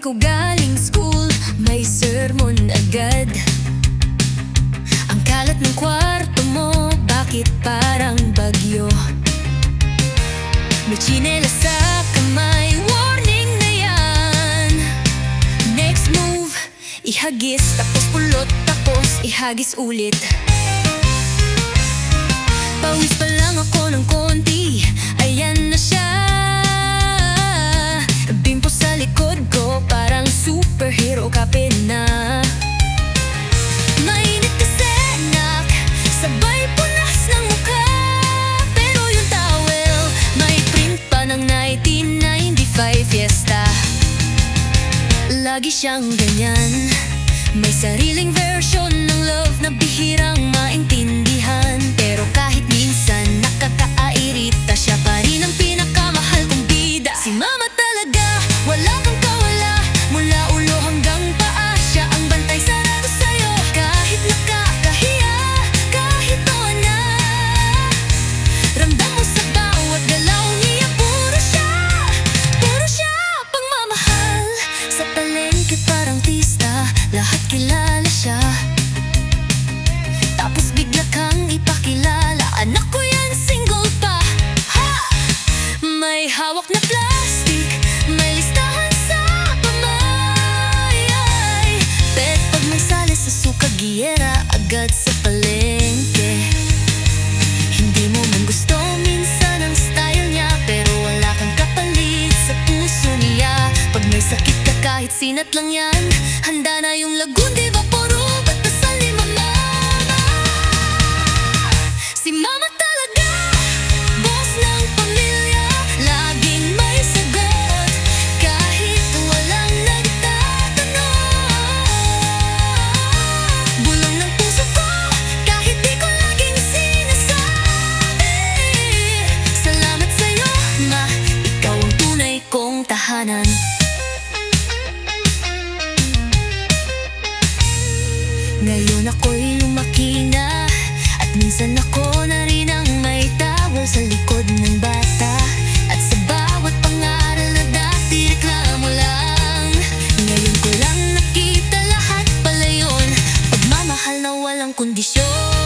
ko galing school, may sermon agad. Ang kalat ng kwarto mo, bakit parang bagyo? May tsinelas sa kamay, warning na yan. Next move, ihagis, tapos pulot, tapos ihagis ulit. Pawis pa lang ako ng konti, ayan na siya. Bimpo sa likod ko, parang superhero ka na. Mainit kasi anak, sabay punas ng mukha. Pero yung towel, may print pa ng 1995 fiesta. Lagi siyang ganyan, may sariling version ng love na bihirang maintindihan. Pero kahit minsan nakakairita, siya pa rin ang pinakamahal kong bida. Si mama talaga, wala kang kawala. Mula ulo hanggang paa, siya ang bantay sarado sa'yo. Kahit nakakahiya, kahit tawa na, ramdam mo sa bawat galaw niya. Puro siya pagmamahal. Sa palengke parang tista, lahat kilala siya. Tapos bigla kang ipakilala, anak ko yan, single pa. Ha! May hawak na plastic, may listahan sa kamay. Pero pag may sali sa suka, giyera agad sa palengke. Hindi mo man gusto minsan ang style niya, pero wala kang kapalit sa puso niya. Pag may sakit ka kahit sinat lang yan, handa na yung lagun, di ba puro batasal ni mama. Si mama talaga, boss ng pamilya, laging may sagot, kahit walang nagtatanong. Bulong ng puso ko, kahit di ko laging sinasabi. Salamat sa'yo, ma, ikaw ang tunay kong tahanan. Ngayon ako'y lumaki na, at minsan ako na rin ang may towel sa likod ng bata. At sa bawat pangaral na dati reklamo lang, ngayon ko lang nakita lahat pala yun, pagmamahal na walang kondisyon.